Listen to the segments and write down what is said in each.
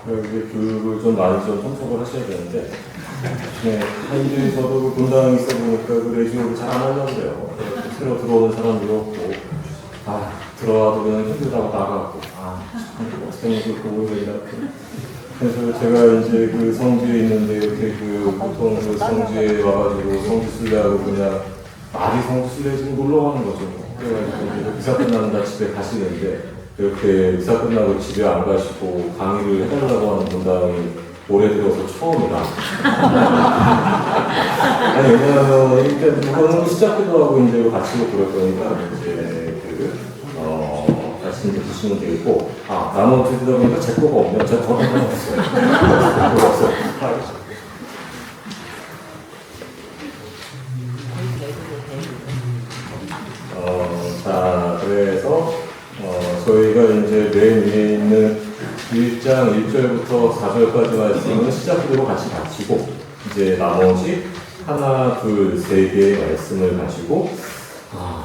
교육을 좀 많이 좀 통속을 하셔야 되는데, 네, 현재 저도 그 분당에 있어 보니까 그 레지오를 잘 안 하려고 그래요. 새로 들어오는 사람도 없고, 들어와도 그냥 힘들다고 나가고, 어떻게 그 오히려 이렇게. 그래서 제가 이제 그 성지에 있는데, 이렇게 보통 그 성지에 와가지고 성지순례하고 그냥 말이 성지순례 지금 놀러 가는 거죠. 그래가지고 이제 미사 끝나는 날 집에 가시는데, 이렇게 미사 끝나고 집에 안 가시고 강의를 해달라고 하는 분당이 올해 들어서 처음이라. 아니, 왜냐하면, 일단, 그거는 시작기도 하고, 이제 같이 그럴 거니까, 이제, 같이 이제 보시면 되겠고, 나머지 듣다 보니까 제 거가 없네요. 제가 저런 건 없어요. 그거 없어요. 자, 그래서, 저희가 이제 맨 위에 있는 1장 1절부터 4절까지 말씀은 시작으로 같이 마치고, 이제 나머지 하나, 둘, 세 개의 말씀을 가지고,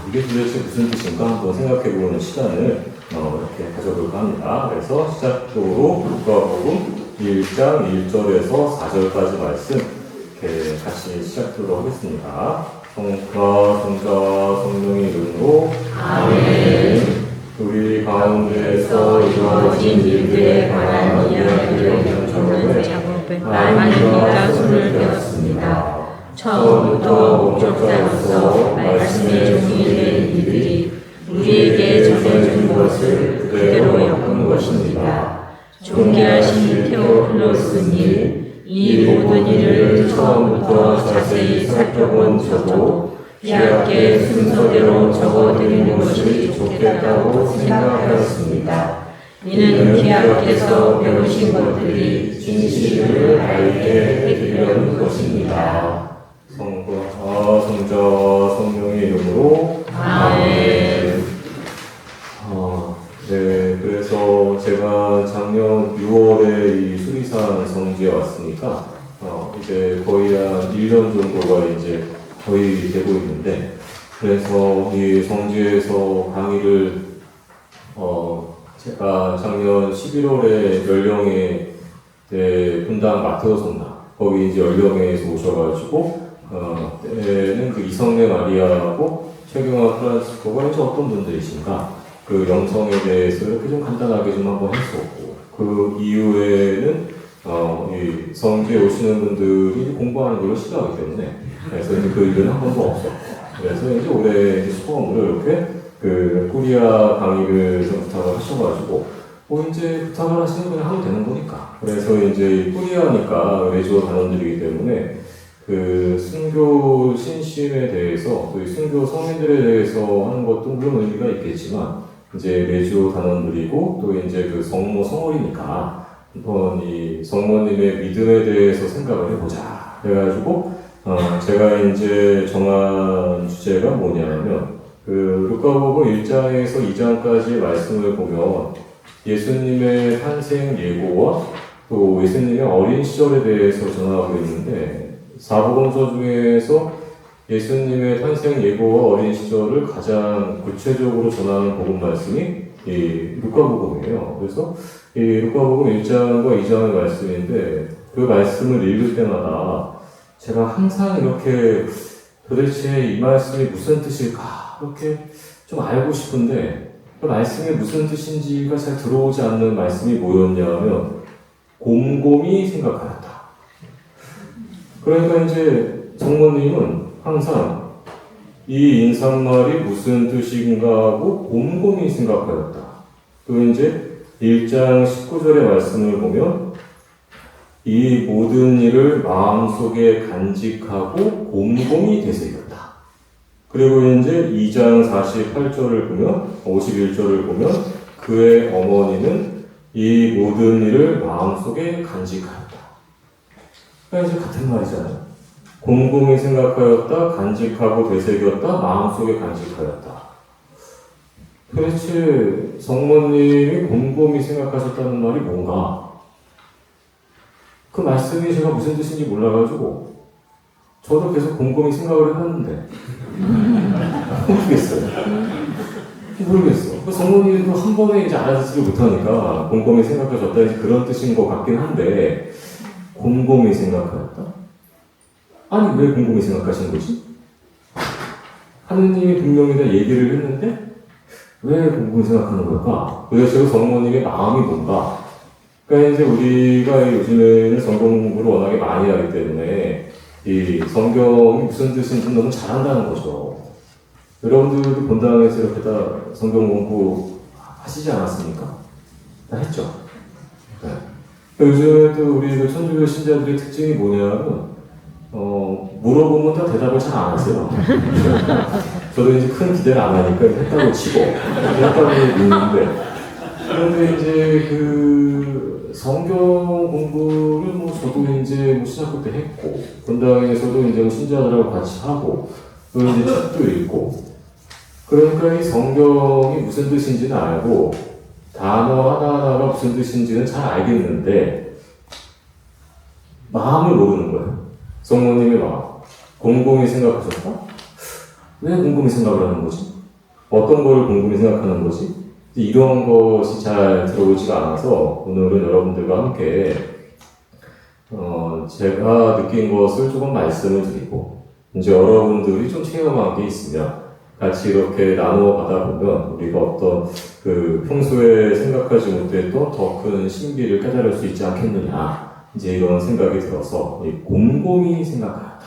이게 도대체 무슨 뜻인가 한번 생각해보는 시간을 이렇게 가져볼까 합니다. 그래서 시작적으로 누가복음 1장 1절에서 4절까지 말씀 이렇게 같이 시작하도록 하겠습니다. 성부와 성자와 성령의 이름으로 아멘. 우리 가운데서 이루어진 일들에 관한 이야기를 전하는 작업에 많이가 손을 대었습니다. 처음부터 목격자로서 말씀의 종이 된 이들이 우리에게 전해준 것을 그대로 엮은 것입니다. 존귀하신 테오필로스님, 이 모든 일을 처음부터 자세히 살펴본 저도 귀하게 순서대로 적어드리는 것이 좋겠다고 생각하였습니다. 이는 귀하께서 배우신 것들이 진실을 알게 해드리려는 것입니다. 성부와 성자와 성령의 이름으로 아멘. 네, 그래서 제가 작년 6월에 이 수리산 성지에 왔으니까 이제 거의 한 1년 정도가 이제 거의 되고 있는데, 그래서 이 성지에서 강의를 제가 작년 11월에 연령에 분당 마테오 성당 거기 이제 연령에서 오셔가지고 때는 그 이성래 마리아하고 최경화 프란치스코가 이제 어떤 분들이신가 그 영성에 대해서 이렇게 좀 간단하게 좀 한번 했었고, 그 이후에는 이 성지에 오시는 분들이 공부하는 걸로 싫어하기 때문에 그래서 이제 그 일은 한 번도 없었고, 그래서 이제 올해 이제 처음으로 이렇게 그 코리아 강의를 좀 부탁을 하셔가지고 이제 부탁을 하시면 그냥 하면 되는 거니까. 그래서 이제 코리아니까 레지오 단원들이기 때문에 그 순교 신심에 대해서 또 순교 성인들에 대해서 하는 것도 물론 의미가 있겠지만 이제 레지오 단원들이고 또 이제 그 성모 성월이니까 한번 이 성모님의 믿음에 대해서 생각을 해보자. 그래가지고 제가 이제 정한 주제가 뭐냐면 그 루카복음 1장에서 2장까지의 말씀을 보면 예수님의 탄생 예고와 또 예수님의 어린 시절에 대해서 전하고 있는데, 사복음서 중에서 예수님의 탄생 예고와 어린 시절을 가장 구체적으로 전하는 복음 말씀이 이 루카복음이에요. 그래서 이 루카복음 1장과 2장의 말씀인데, 그 말씀을 읽을 때마다 제가 항상 이렇게 도대체 이 말씀이 무슨 뜻일까 이렇게 좀 알고 싶은데, 그 말씀이 무슨 뜻인지가 잘 들어오지 않는 말씀이 뭐였냐면 곰곰이 생각하였다. 그러니까 이제 성모님은 항상 이 인사말이 무슨 뜻인가 하고 곰곰이 생각하였다. 그 이제 1장 19절의 말씀을 보면 이 모든 일을 마음속에 간직하고 곰곰이 되새겼다. 그리고 이제 2장 48절을 보면, 51절을 보면 그의 어머니는 이 모든 일을 마음속에 간직하였다. 그러니까 이제 같은 말이잖아요. 곰곰이 생각하였다, 간직하고 되새겼다, 마음속에 간직하였다. 도대체 성모님이 곰곰이 생각하셨다는 말이 뭔가? 그 말씀이 제가 무슨 뜻인지 몰라가지고 저도 계속 곰곰이 생각을 해봤는데 모르겠어요. 모르겠어. 그 성모님도 한 번에 이제 알아듣지를 못하니까 곰곰이 생각하셨다. 이제 그런 뜻인 것 같긴 한데, 곰곰이 생각하였다? 아니, 왜 곰곰이 생각하신 거지? 하느님이 분명히 다 얘기를 했는데, 왜 곰곰이 생각하는 걸까? 도대체 성모님의 마음이 뭔가? 그러니까 이제 우리가 요즘에는 성경 공부를 워낙에 많이 하기 때문에, 이 성경이 무슨 뜻인지 너무 잘 안다는 거죠. 여러분들도 본당에서 이렇게 다 성경 공부 하시지 않았습니까? 다 했죠. 네. 요즘에도 우리 그 천주교 신자들의 특징이 뭐냐면, 물어보면 다 대답을 잘 안 하세요. 저도 이제 큰 기대를 안 하니까 했다고 치고, 했다고 믿는데, 그런데 이제 그 성경 공부를 뭐 저도 이제 뭐 신학교 때 했고, 본당에서도 이제 신자들하고 같이 하고, 또 이제 책도 읽고, 그러니까 이 성경이 무슨 뜻인지는 알고, 단어 하나하나가 무슨 뜻인지는 잘 알겠는데, 마음을 모르는 거예요. 성모님의 마음. 곰곰이 생각하셨다? 왜 곰곰이 생각을 하는 거지? 어떤 걸 곰곰이 생각하는 거지? 이런 것이 잘 들어오지가 않아서 오늘은 여러분들과 함께 제가 느낀 것을 조금 말씀을 드리고 이제 여러분들이 좀 체험한 게 있으면 같이 이렇게 나누어 가다 보면 우리가 어떤 그 평소에 생각하지 못했던 더 큰 신비를 깨달을 수 있지 않겠느냐 이제 이런 생각이 들어서 곰곰이 생각하였다.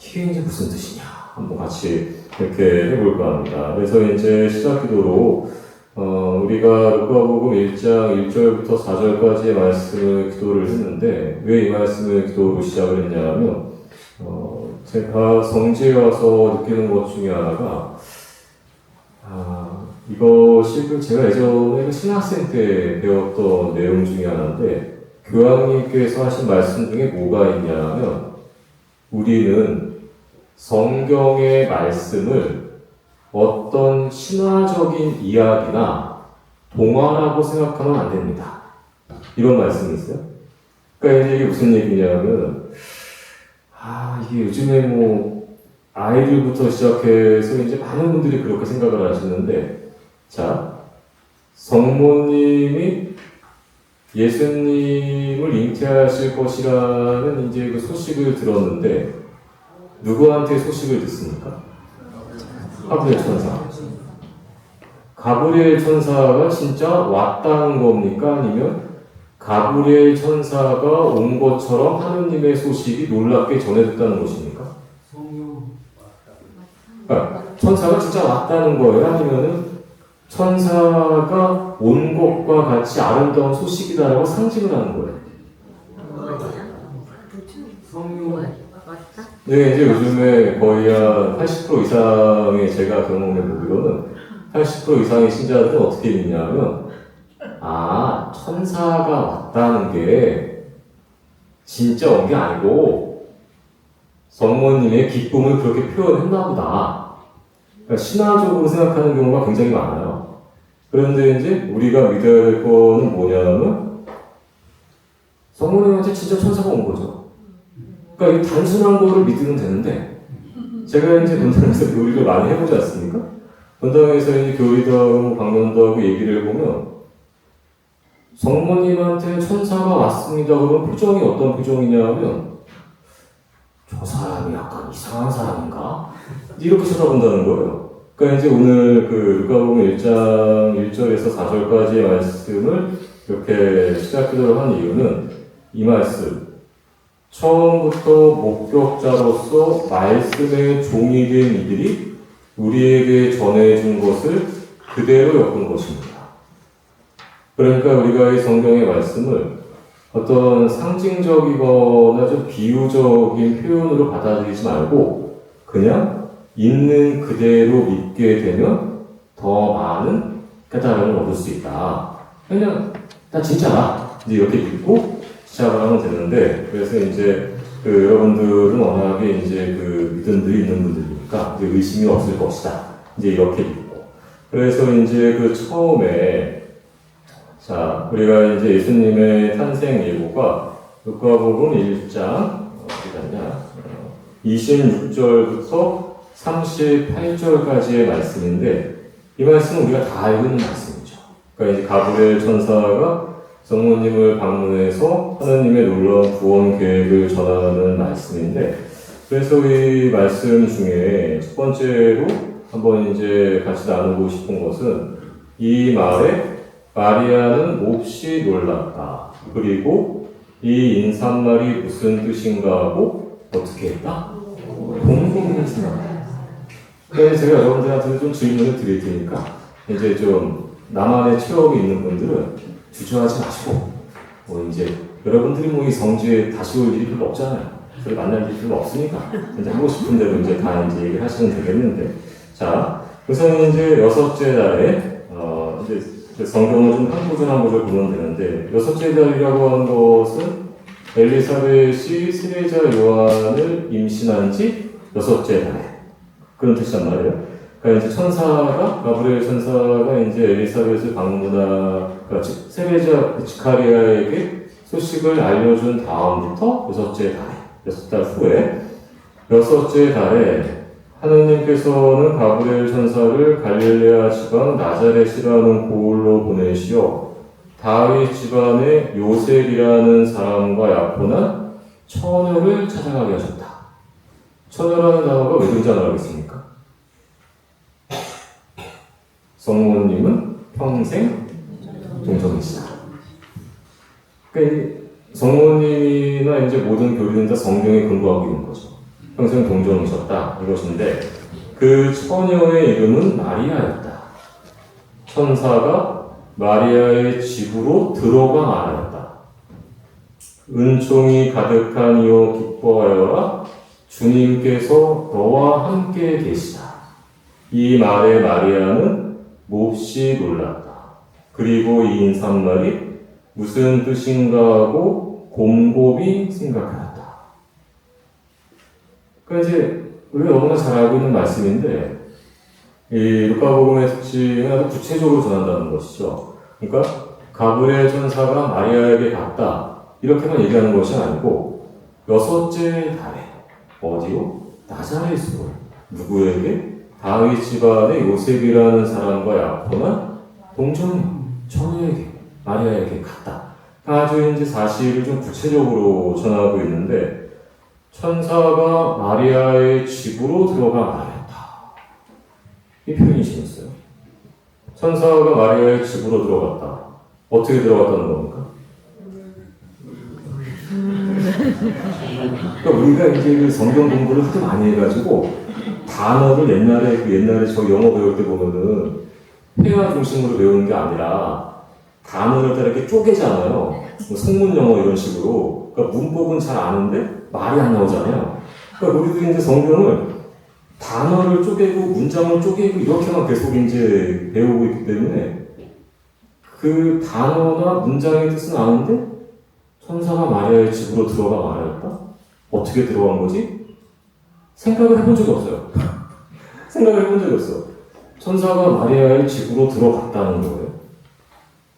이게 이제 무슨 뜻이냐 한번 같이 이렇게 해볼까 합니다. 그래서 이제 시작 기도로 우리가 루카복음 1장 1절부터 4절까지의 말씀을 기도를 했는데 왜 이 말씀을 기도로 시작을 했냐면 제가 성지에 와서 느끼는 것 중에 하나가 이것이 제가 예전에 신학생 때 배웠던 내용 중에 하나인데 교황님께서 하신 말씀 중에 뭐가 있냐면 우리는 성경의 말씀을 어떤 신화적인 이야기나 동화라고 생각하면 안 됩니다. 이런 말씀이 있어요. 그러니까 이게 무슨 얘기냐면 이게 요즘에 뭐 아이들부터 시작해서 이제 많은 분들이 그렇게 생각을 하시는데 자, 성모님이 예수님을 잉태하실 것이라는 이제 그 소식을 들었는데 누구한테 소식을 듣습니까? 가브리엘 천사. 가브리엘 천사가 진짜 왔다는 겁니까? 아니면 가브리엘 천사가 온 것처럼 하느님의 소식이 놀랍게 전해졌다는 것입니까? 그러니까 천사가 진짜 왔다는 거예요? 아니면은 천사가 온 것과 같이 아름다운 소식이다라고 상징을 하는 거예요? 네, 이제 요즘에 거의 한 80% 이상의 제가 경험해 보기로는 80% 이상의 신자들은 어떻게 믿냐면 천사가 왔다는 게 진짜 온 게 아니고 성모님의 기쁨을 그렇게 표현했나 보다. 그러니까 신화적으로 생각하는 경우가 굉장히 많아요. 그런데 이제 우리가 믿어야 될 거는 뭐냐면 성모님한테 진짜 천사가 온 거죠. 그러니까 이 단순한 거를 믿으면 되는데 제가 이제 본당에서 교리를 많이 해보지 않습니까? 본당에서 이제 교리도 하고 강론도 하고 얘기를 해보면 성모님한테 천사가 왔습니다. 그러면 표정이 어떤 표정이냐면 저 사람이 약간 이상한 사람인가? 이렇게 쳐다본다는 거예요. 그러니까 이제 오늘 그 루카복음 1장 1절에서 4절까지의 말씀을 이렇게 시작기도를 한 이유는 이 말씀 처음부터 목격자로서 말씀의 종이 된 이들이 우리에게 전해준 것을 그대로 엮은 것입니다. 그러니까 우리가 이 성경의 말씀을 어떤 상징적이거나 좀 비유적인 표현으로 받아들이지 말고 그냥 있는 그대로 믿게 되면 더 많은 깨달음을 얻을 수 있다. 그냥 나 진짜다. 이제 이렇게 믿고 시작을 하면 되는데 그래서 이제 여러분들은 워낙에 이제 믿음들이 있는 분들이니까 이제 의심이 없을 것이다. 이제 이렇게 믿고 그래서 이제 처음에 자, 우리가 이제 예수님의 탄생 예고가 루카복음 1장, 26절부터 38절까지의 말씀인데, 이 말씀은 우리가 다 알고 있는 말씀이죠. 그러니까 이제 가브리엘 천사가 성모님을 방문해서 하나님의 놀라운 구원 계획을 전하는 말씀인데, 그래서 이 말씀 중에 첫 번째로 한번 이제 같이 나누고 싶은 것은 이 말에 마리아는 몹시 놀랐다. 그리고 이 인사말이 무슨 뜻인가 하고 어떻게 했다? 궁금했습니다. 그래서 제가 여러분들한테 좀 질문을 드릴 테니까 이제 좀 나만의 체험이 있는 분들은 주저하지 마시고 이제 여러분들이 이 성지에 다시 올 일이 별로 없잖아요. 그걸 만날 일이 별로 없으니까 이제 하고 싶은 대로 이제 다 이제 얘기를 하시면 되겠는데, 자 우선 이제 여섯째 달에 이제 성경을 좀 한 구절 한 구절 보면 되는데, 여섯째 달이라고 하는 것은 엘리사벳이 세례자 요한을 임신한 지 여섯째 달에 그런 뜻이란 말이에요. 그러니까 이제 가브리엘 천사가 이제 엘리사벳을 그러니까 세례자 지카리아에게 소식을 알려준 다음부터 여섯 달 후에 여섯째 달에 하느님께서는 가브리엘 천사를 갈릴레아 지방 나자렛이라는 고을로 보내시어 다윗 집안의 요셉이라는 사람과 약혼한 처녀를 찾아가게 하셨다. 처녀라는 단어가 왜 등장을 하겠습니까? 성모님은 평생 동정이시다. 그러니까 성모님이나 이제 모든 교리는 다 성경에 근거하고 있는 거죠. 평생 동정이셨다 이것인데, 그 처녀의 이름은 마리아였다. 천사가 마리아의 집으로 들어가 말하였다. 은총이 가득한 이여 기뻐하여라. 주님께서 너와 함께 계시다. 이 말에 마리아는 몹시 놀랐다. 그리고 이 인사말이 무슨 뜻인가 하고 곰곰이 생각하였다. 그러니까 이제 우리가 너무나 잘 알고 있는 말씀인데, 이 루카복음의 특징은 아주 구체적으로 전한다는 것이죠. 그러니까 가브리엘 천사가 마리아에게 갔다 이렇게만 얘기하는 것이 아니고, 여섯째 달에 어디요? 나자렛으로 누구에게? 다윗 집안의 요셉이라는 사람과 약혼한 동정녀 처녀에게, 마리아에게 갔다. 아주 이제 사실을 좀 구체적으로 전하고 있는데, 천사가 마리아의 집으로 들어가 말했다. 이 표현이 재밌어요. 천사가 마리아의 집으로 들어갔다. 어떻게 들어갔다는 겁니까? 그러니까 우리가 이제 그 성경 공부를 하도 많이 해가지고 단어를 옛날에 저 영어 배울 때 보면은 회화 중심으로 배우는 게 아니라 단어를 다 이렇게 쪼개잖아요. 뭐 성문 영어 이런 식으로. 그러니까 문법은 잘 아는데 말이 안 나오잖아요. 그러니까 우리도 이제 성경을 단어를 쪼개고 문장을 쪼개고 이렇게만 계속 이제 배우고 있기 때문에 그 단어나 문장의 뜻은 아는데 천사가 마리아의 집으로 들어가 말하였다? 어떻게 들어간 거지? 생각을 해본 적이 없어요. 생각을 해본 적이 없어. 천사가 마리아의 집으로 들어갔다는 거예요.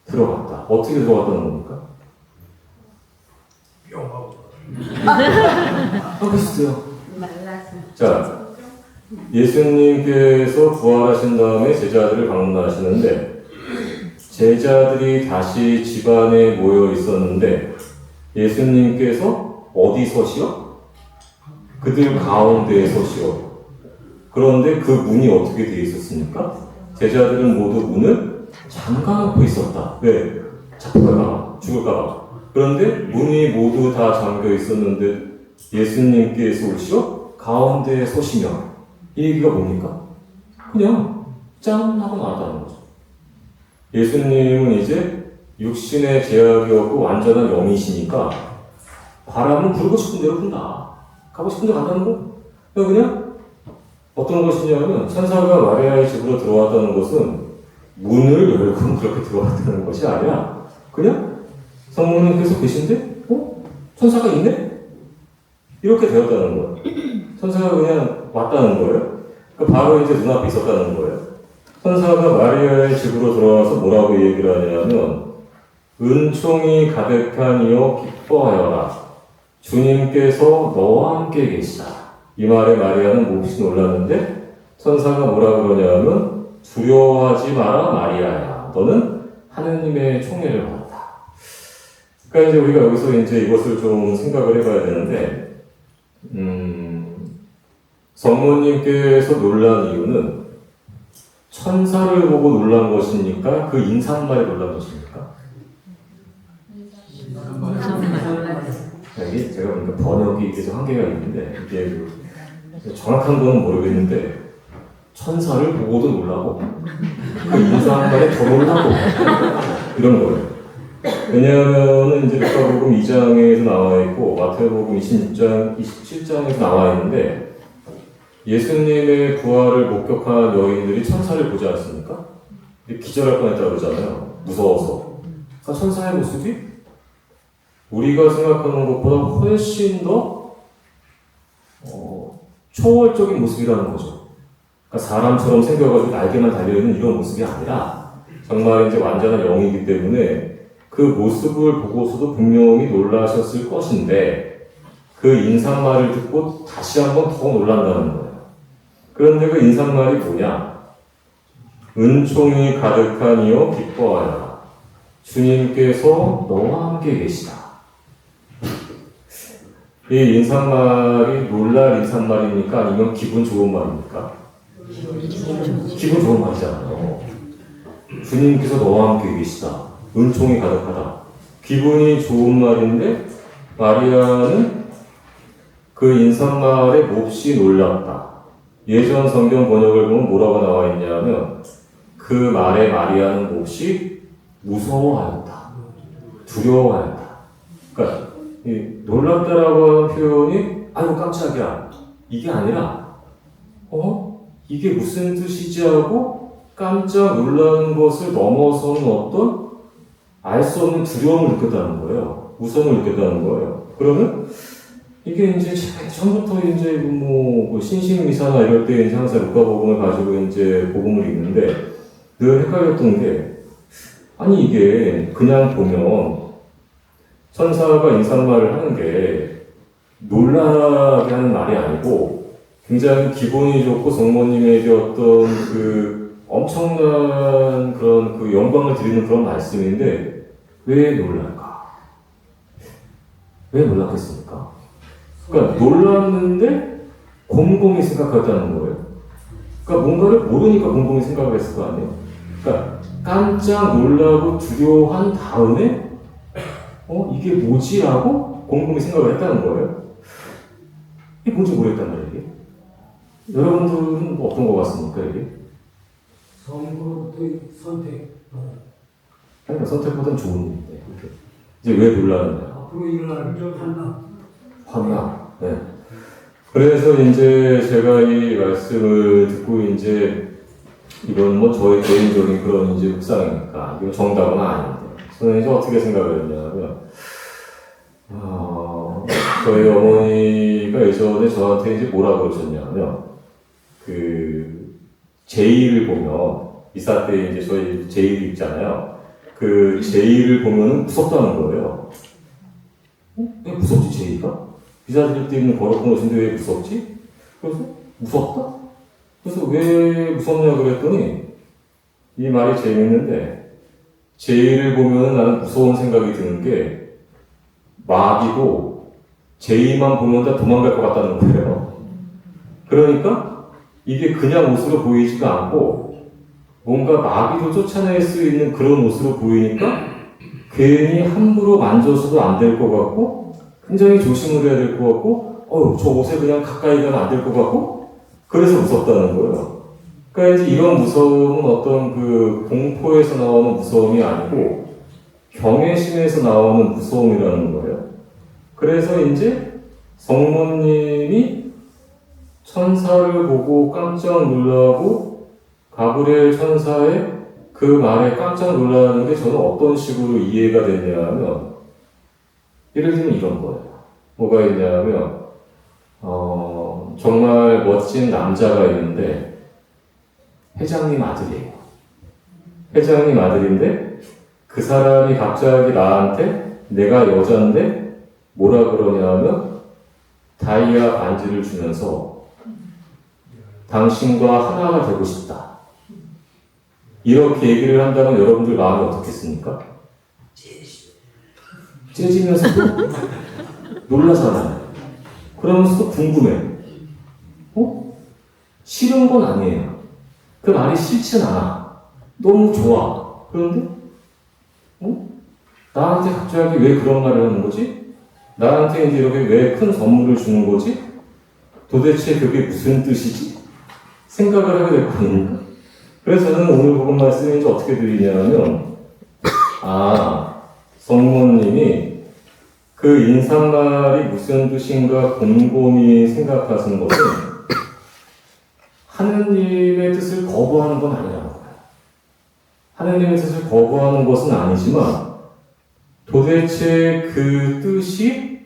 들어갔다. 어떻게 들어갔다는 겁니까? 하고 있어요. 자, 예수님께서 부활하신 다음에 제자들을 방문하시는데, 제자들이 다시 집안에 모여 있었는데 예수님께서 어디 서시요? 그들 가운데에 서시요. 그런데 그 문이 어떻게 되어 있었습니까? 제자들은 모두 문을 잠가놓고 있었다. 왜? 잡힐까봐, 죽을까봐. 그런데 문이 모두 다 잠겨 있었는데 예수님께서 오시어 가운데에 서시며, 이 얘기가 뭡니까? 그냥 짠 하고 나왔다는 거죠. 예수님은 이제 육신의 제약이 없고 완전한 영이시니까 바람은 불고 싶은 대로 분다. 가고 싶은 데 간다는 거. 그냥 어떤 것이냐면, 천사가 마리아의 집으로 들어왔다는 것은 문을 열고 그렇게 들어왔다는 것이 아니라 그냥 성모님께서 계신데 천사가 있네? 이렇게 되었다는 거예요. 천사가 그냥 왔다는 거예요. 그러니까 바로 이제 눈앞에 있었다는 거예요. 천사가 마리아의 집으로 들어와서 뭐라고 얘기를 하냐면, 은총이 가득한 이여 기뻐하여라. 주님께서 너와 함께 계시다. 이 말에 마리아는 몹시 놀랐는데 천사가 뭐라 그러냐면 두려워하지 마라 마리아야. 너는 하느님의 총애를 받았다. 그러니까 이제 우리가 여기서 이제 이것을 좀 생각을 해봐야 되는데, 성모님께서 놀란 이유는 천사를 보고 놀란 것입니까? 그 인사말에 놀란 것입니까? 이게 제가 보니까 번역이 계속 한계가 있는데, 이게 정확한 거는 모르겠는데, 천사를 보고도 놀라고, 그 인사말에 더 놀라고, 이런 거예요. 왜냐하면 이제 루카복음 2장에서 나와 있고 마태복음 26장, 27장에서 나와 있는데 예수님의 부활을 목격한 여인들이 천사를 보지 않습니까? 기절할 뻔했다고 그러잖아요. 무서워서. 그러니까 천사의 모습이 우리가 생각하는 것보다 훨씬 더 초월적인 모습이라는 거죠. 그러니까 사람처럼 생겨가지고 날개만 달려있는 이런 모습이 아니라 정말 이제 완전한 영이기 때문에 그 모습을 보고서도 분명히 놀라셨을 것인데 그 인사말을 듣고 다시 한번 더 놀란다는 거예요. 그런데 그 인사말이 뭐냐? 은총이 가득한 이여 기뻐하여라. 주님께서 너와 함께 계시다. 이 인사말이 놀랄 인사말입니까? 아니면 기분 좋은 말입니까? 기분 좋은 말이잖아요. 주님께서 너와 함께 계시다. 은총이 가득하다. 기분이 좋은 말인데 마리아는 그 인사말에 몹시 놀랐다. 예전 성경 번역을 보면 뭐라고 나와 있냐면 그 말에 마리아는 몹시 무서워하였다. 두려워하였다. 그러니까 이 놀랍다라고 하는 표현이 아이고 깜짝이야. 이게 아니라 이게 무슨 뜻이지 하고 깜짝 놀라는 것을 넘어서는 어떤 알 수 없는 두려움을 느꼈다는 거예요. 무서움을 느꼈다는 거예요. 그러면 이게 이제 처음부터 이제 뭐 신심미사나 이럴 때 이제 항상 루카복음을 가지고 이제 복음을 읽는데 늘 헷갈렸던 게 아니 이게 그냥 보면 천사가 인사말을 하는 게 놀라게 하는 말이 아니고 굉장히 기분이 좋고 성모님에게 어떤 그 엄청난 그런 그 영광을 드리는 그런 말씀인데 왜 놀랄까? 왜 놀랐겠습니까? 그러니까 놀랐는데 곰곰이 생각했다는 거예요. 그러니까 뭔가를 모르니까 곰곰이 생각을 했을 거 아니에요. 그러니까 깜짝 놀라고 두려워한 다음에 이게 뭐지? 하고 곰곰이 생각을 했다는 거예요. 이게 뭔지 모르겠단 말이에요. 이게. 여러분들은 어떤 것 같습니까? 이게? 선거의 선택. 그러니까 선택보다는 좋은 일인데 이제 왜 놀라느냐? 앞으로 일어날 환나. 네. 그래서 이제 제가 이 말씀을 듣고 이제 이건 뭐 저의 개인적인 그런 이제 묵상이니까 이건 정답은 아닌데 저는 이제 어떻게 생각을 했냐면 저희 어머니가 예전에 저한테 이제 뭐라 그러셨냐면 그 제의를 보면 이사 때 이제 저희 제의를 읽잖아요. 그 제의를 보면은 무섭다는 거예요. 왜 무섭지 제의가? 이사 드릴 때 있는 거룩한 것인데 왜 무섭지? 그래서 무섭다? 그래서 왜 무섭냐 그랬더니 이 말이 재밌는데 제의를 보면은 나는 무서운 생각이 드는 게 마귀고 제의만 보면 다 도망갈 것 같다는 거예요. 그러니까 이게 그냥 옷으로 보이지가 않고 뭔가 마귀도 쫓아낼 수 있는 그런 옷으로 보이니까 괜히 함부로 만져서도 안 될 것 같고 굉장히 조심을 해야 될 것 같고 저 옷에 그냥 가까이 가면 안 될 것 같고 그래서 무섭다는 거예요. 그러니까 이제 이런 무서움은 어떤 그 공포에서 나오는 무서움이 아니고 경외심에서 나오는 무서움이라는 거예요. 그래서 이제 성모님이 천사를 보고 깜짝 놀라고 가브리엘 천사의 그 말에 깜짝 놀라는 게 저는 어떤 식으로 이해가 됐냐면 예를 들면 이런 거예요. 뭐가 있냐면 정말 멋진 남자가 있는데 회장님 아들이에요. 회장님 아들인데 그 사람이 갑자기 나한테 내가 여잔데 뭐라 그러냐면 다이아 반지를 주면서 당신과 하나가 되고 싶다. 이렇게 얘기를 한다면 여러분들 마음이 어떻겠습니까? 째지면서도 놀라잖아요. 그러면서도 궁금해. 싫은 건 아니에요. 그 말이 싫진 않아. 너무 좋아. 그런데 나한테 갑자기 왜 그런 말을 하는 거지? 나한테 이제 이렇게 왜 큰 선물을 주는 거지? 도대체 그게 무슨 뜻이지? 생각을 하게 될 거 아닙니까? 그래서 저는 오늘 복음 말씀이 이제 어떻게 들리냐면, 성모님이 그 인사말이 무슨 뜻인가 곰곰이 생각하시는 것은 하느님의 뜻을 거부하는 건 아니라는 거예요. 하느님의 뜻을 거부하는 것은 아니지만 도대체 그 뜻이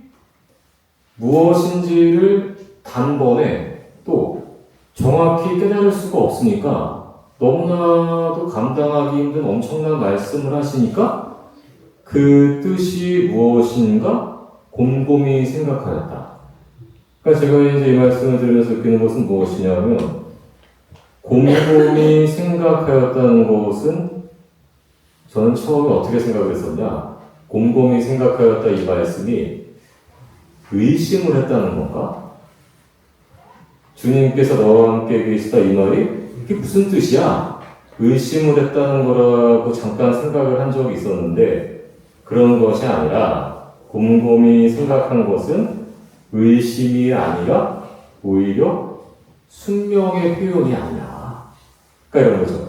무엇인지를 단번에 또 정확히 깨달을 수가 없으니까 너무나도 감당하기 힘든 엄청난 말씀을 하시니까 그 뜻이 무엇인가 곰곰이 생각하였다. 그러니까 제가 이제 이 말씀을 들으면서 느끼는 것은 무엇이냐면 곰곰이 생각하였다는 것은 저는 처음에 어떻게 생각을 했었냐? 곰곰이 생각하였다 이 말씀이 의심을 했다는 건가? 주님께서 너와 함께 계시다 이 말이 이게 무슨 뜻이야? 의심을 했다는 거라고 잠깐 생각을 한 적이 있었는데 그런 것이 아니라 곰곰이 생각한 것은 의심이 아니라 오히려 순명의 표현이 아니야. 그러니까 이런 거죠.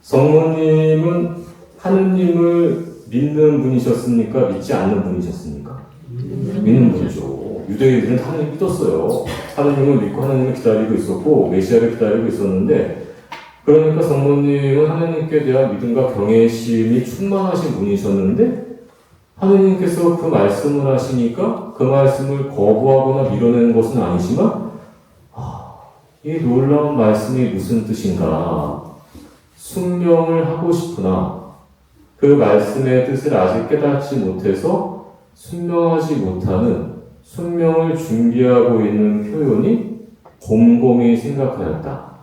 성모님은 하느님을 믿는 분이셨습니까? 믿지 않는 분이셨습니까? 믿는 분이죠. 유대인들은 하느님 믿었어요. 하느님을 믿고 하느님을 기다리고 있었고 메시아를 기다리고 있었는데 그러니까 성모님은 하느님께 대한 믿음과 경외심이 충만하신 분이셨는데 하느님께서 그 말씀을 하시니까 그 말씀을 거부하거나 밀어내는 것은 아니지만 이 놀라운 말씀이 무슨 뜻인가 순명을 하고 싶으나 그 말씀의 뜻을 아직 깨닫지 못해서 순명하지 못하는 순명을 준비하고 있는 표현이 곰곰이 생각하였다.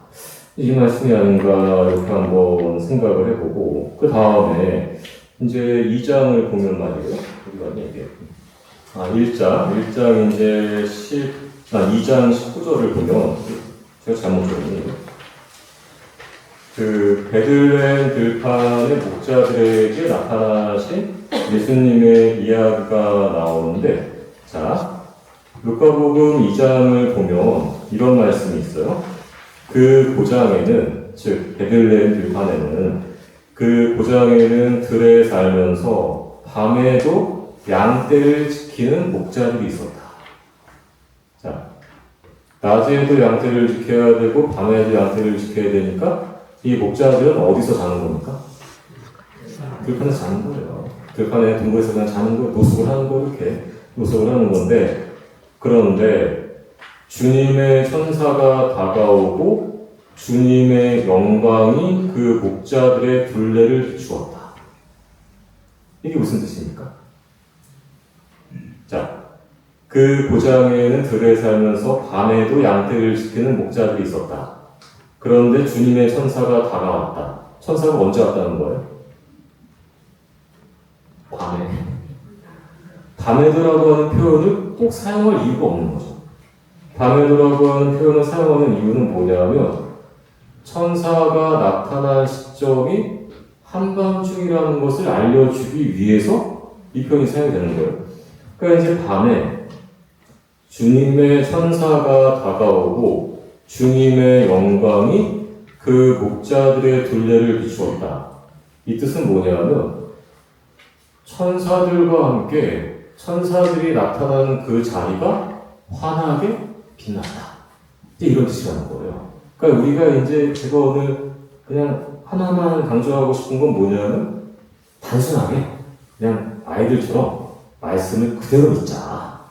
이 말씀이 아닌가 이렇게 한번 생각을 해보고 그 다음에 이제 2장을 보면 말이에요. 우리가 이게 1장 이제 2장 19절을 보면 제가 잘못 적었네요. 그 베들레헴 들판의 목자들에게 나타나신 예수님의 이야기가 나오는데 자 루카복음 2장을 보면 이런 말씀이 있어요. 그 고장에는 즉 베들레헴 들판에는 그 고장에는 들에 살면서 밤에도 양떼를 지키는 목자들이 있었다. 자 낮에도 양떼를 지켜야 되고 밤에도 양떼를 지켜야 되니까 이 목자들은 어디서 자는 겁니까? 들판에서 자는 거예요. 들판에 동굴에서 그냥 자는 거예요. 노숙을 하는 거예요. 이렇게 노숙을 하는 건데 그런데 주님의 천사가 다가오고 주님의 영광이 그 목자들의 둘레를 비추었다. 이게 무슨 뜻입니까? 자, 그 고장에는 들에 살면서 밤에도 양떼를 지키는 목자들이 있었다. 그런데 주님의 천사가 다가왔다. 천사가 언제 왔다는 거예요? 밤에. 밤에도라고 하는 표현을 꼭 사용할 이유가 없는 거죠. 밤에도라고 하는 표현을 사용하는 이유는 뭐냐면 천사가 나타난 시점이 한밤중이라는 것을 알려주기 위해서 이 표현이 사용되는 거예요. 그러니까 이제 밤에 주님의 천사가 다가오고 주님의 영광이 그 목자들의 둘레를 비추었다. 이 뜻은 뭐냐면 천사들과 함께 천사들이 나타나는 그 자리가 환하게 빛났다. 이런 뜻이라는 거예요. 그러니까 우리가 이제 제가 오늘 그냥 하나만 강조하고 싶은 건 뭐냐면 단순하게 그냥 아이들처럼 말씀을 그대로 믿자.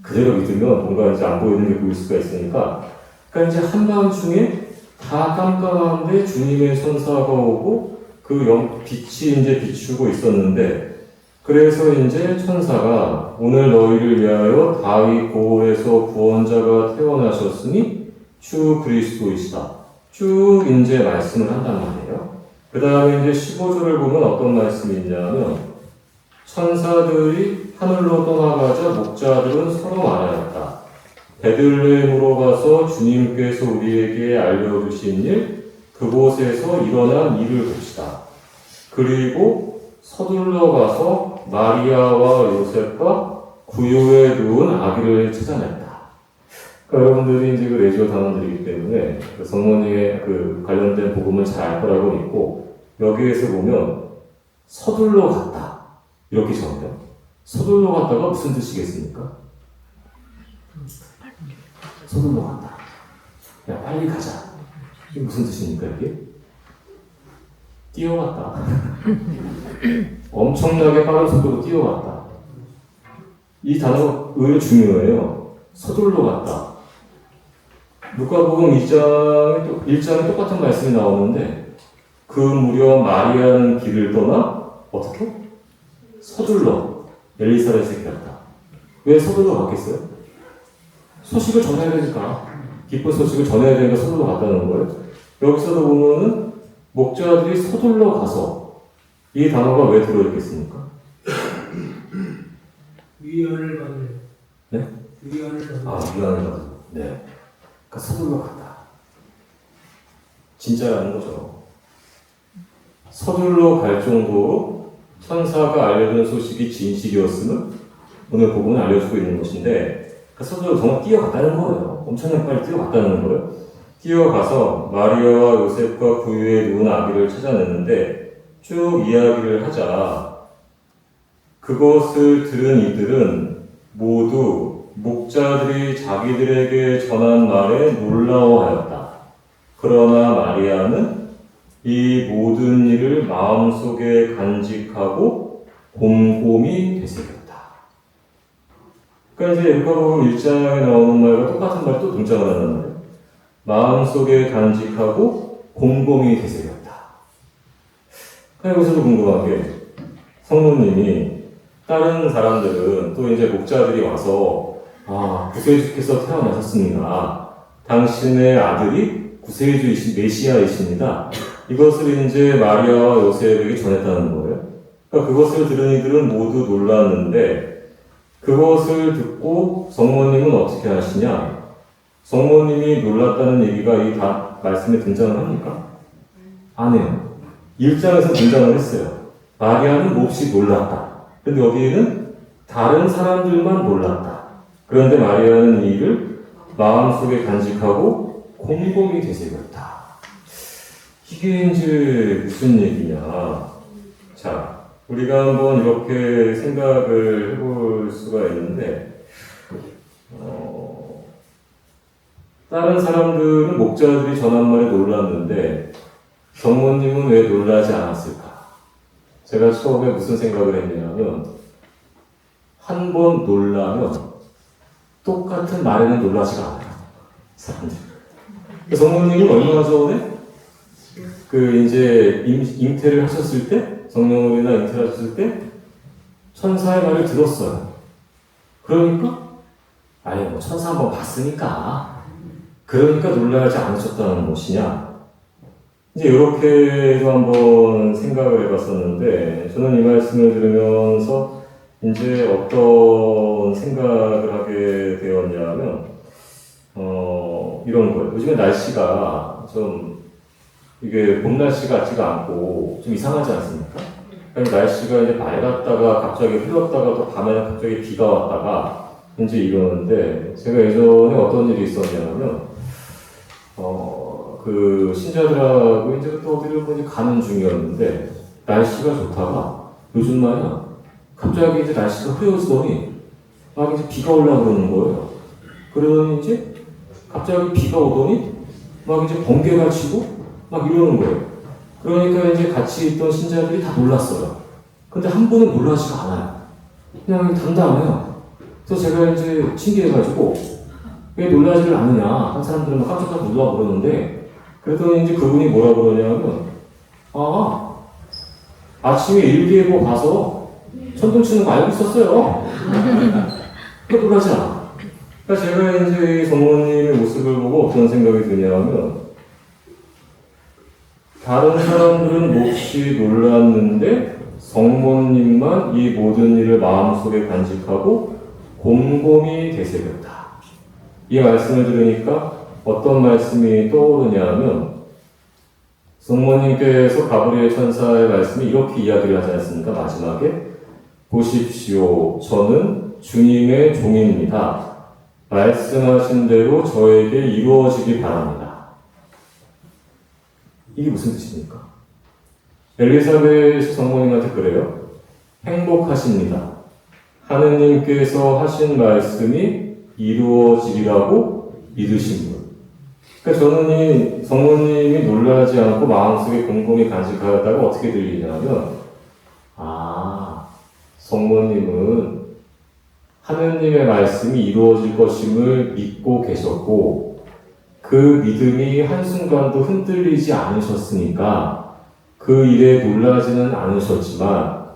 그대로 믿으면 뭔가 이제 안 보이는 게 보일 수가 있으니까 그러니까 이제 한밤중에 다 깜깜한데 주님의 천사가 오고 그 빛이 이제 비추고 있었는데 그래서 이제 천사가 오늘 너희를 위하여 다윗 고을에서 구원자가 태어나셨으니 주 그리스도이시다. 쭉 이제 말씀을 한단 말이에요. 그 다음에 이제 15절을 보면 어떤 말씀이 있냐면, 천사들이 하늘로 떠나가자 목자들은 서로 말하였다. 베들레헴으로 가서 주님께서 우리에게 알려주신 일, 그곳에서 일어난 일을 봅시다. 그리고 서둘러 가서 마리아와 요셉과 구유에 누운 아기를 찾아냈다. 그러니까 여러분들이 이제 그 레지오 단원들이기 때문에 그 성모님의 그 관련된 복음을 잘 알 거라고 믿고, 여기에서 보면 서둘러 갔다 이렇게 적어요. 서둘러 갔다가 무슨 뜻이겠습니까? 서둘러 갔다. 야, 빨리 가자. 이게 무슨 뜻입니까, 이게? 뛰어갔다. 엄청나게 빠른 속도로 뛰어갔다. 이 단어가 의외로 중요해요. 서둘러 갔다. 누가복음 1장에 똑같은 말씀이 나오는데, 그 무렵 마리아는 길을 떠나 어떻게? 서둘러 엘리사벳에게 갔다. 왜 서둘러 갔겠어요? 소식을 전해야 되니까. 기쁜 소식을 전해야 되니까 서둘러 갔다는 거예요. 여기서도 보면은 목자들이 서둘러 가서, 이 단어가 왜 들어있겠습니까? 위안을 받는. 네? 위안을 받는. 위안을 받는. 네. 그러니까 서둘러 갔다. 진짜라는 거죠. 서둘러 갈 정도로 천사가 알려준 소식이 진실이었음을 오늘 복음은 알려주고 있는 것인데, 그 서둘러 정말 뛰어갔다는 거예요. 엄청나게 빨리 뛰어갔다는 거예요. 뛰어가서 마리아와 요셉과 구유에 누운 아기를 찾아냈는데, 쭉 이야기를 하자 그것을 들은 이들은 모두 목자들이 자기들에게 전한 말에 놀라워하였다. 그러나 마리아는 이 모든 일을 마음속에 간직하고 곰곰이 되새겼다. 그러니까 이제 누가복음 1장에 나오는 말과 똑같은 말이 또 등장을 하는 거예요. 마음속에 간직하고 곰곰이 되새겼다. 그러니까 여기서도 궁금한 게, 성모님이 다른 사람들은 또 이제 목자들이 와서, 구세주께서 태어나셨습니다. 당신의 아들이 구세주이신 메시아이십니다. 이것을 이제 마리아와 요셉에게 전했다는 거예요. 그러니까 그것을 들은 이들은 모두 놀랐는데, 그것을 듣고 성모님은 어떻게 하시냐? 성모님이 놀랐다는 얘기가 이 다 말씀에 등장을 합니까? 안 해요. 1장에서 등장을 했어요. 마리아는 몹시 놀랐다. 근데 여기에는 다른 사람들만 놀랐다. 그런데 마리아는 이 일을 마음속에 간직하고 곰곰이 되새겼다. 이게 이제 무슨 얘기냐? 자, 우리가 한번 이렇게 생각을 해볼 수가 있는데, 다른 사람들은 목자들이 전한 말에 놀랐는데 성모님은 왜 놀라지 않았을까? 제가 처음에 무슨 생각을 했냐면, 한 번 놀라면 똑같은 말에는 놀라지가 않아요, 사람들. 성모님은 얼마나 전에 이제 잉태를 하셨을 때, 성령으로나 잉태를 하셨을 때 천사의 말을 들었어요. 그러니까 뭐 천사 한번 봤으니까, 그러니까 놀라지 않으셨다는 것이냐? 이제 이렇게도 한번 생각을 해봤었는데, 저는 이 말씀을 들으면서 이제 어떤 생각을 하게 되었냐면, 이런 거예요. 요즘에 날씨가 좀, 이게 봄 날씨 같지가 않고 좀 이상하지 않습니까? 그러니까 날씨가 이제 맑았다가 갑자기 흘렀다가 또 밤에는 갑자기 비가 왔다가 이제 이러는데, 제가 예전에 어떤 일이 있었냐면, 그 신자들하고 이제 또 어디를 보니 가는 중이었는데, 날씨가 좋다가 요즘 말이야 갑자기 이제 날씨가 흐려지더니 막 이제 비가 올라 그러는 거예요. 그러더니 이제 갑자기 비가 오더니 막 이제 번개가 치고 막 이러는 거예요. 그러니까 이제 같이 있던 신자들이 다 놀랐어요. 근데 한 분은 놀라지가 않아요. 그냥 담담해요. 그래서 제가 이제 신기해가지고, 왜 놀라지를 않느냐? 한 사람들은 막 깜짝깜짝 놀라 그러는데, 그랬더니 이제 그분이 뭐라 그러냐면, 아침에 일기예보 봐서 천둥 치는 거 알고 있었어요. 그러니까 놀라지 않아. 그러니까 제가 이제 성모님의 모습을 보고 어떤 생각이 드냐면, 다른 사람들은 몹시 놀랐는데 성모님만 이 모든 일을 마음속에 간직하고 곰곰이 되새겼다. 이 말씀을 들으니까 어떤 말씀이 떠오르냐면 성모님께서 가브리엘 천사의 말씀이 이렇게 이야기를 하지 않습니까? 마지막에 보십시오. 저는 주님의 종입니다. 말씀하신 대로 저에게 이루어지기 바랍니다. 이게 무슨 뜻입니까? 엘리사벳 성모님한테 그래요. 행복하십니다. 하느님께서 하신 말씀이 이루어지리라고 믿으신 분. 그러니까 저는 이 성모님이 놀라지 않고 마음속에 곰곰이 간직하였다가 어떻게 들리냐면, 성모님은 하느님의 말씀이 이루어질 것임을 믿고 계셨고, 그 믿음이 한순간도 흔들리지 않으셨으니까 그 일에 놀라지는 않으셨지만,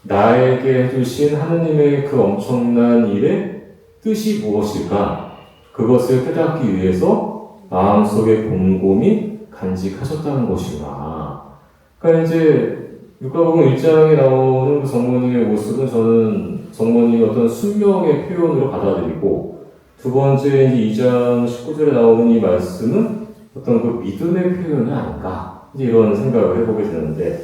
나에게 해주신 하느님의 그 엄청난 일의 뜻이 무엇일까? 그것을 깨닫기 위해서 마음속에 곰곰이 간직하셨다는 것이구나. 그러니까 이제 누가복음 1장에 나오는 그 성모님의 모습은 저는 성모님의 어떤 순명의 표현으로 받아들이고, 두 번째 이제 2장 19절에 나오는 이 말씀은 어떤 그 믿음의 표현이 아닌가, 이제 이런 생각을 해보게 되는데,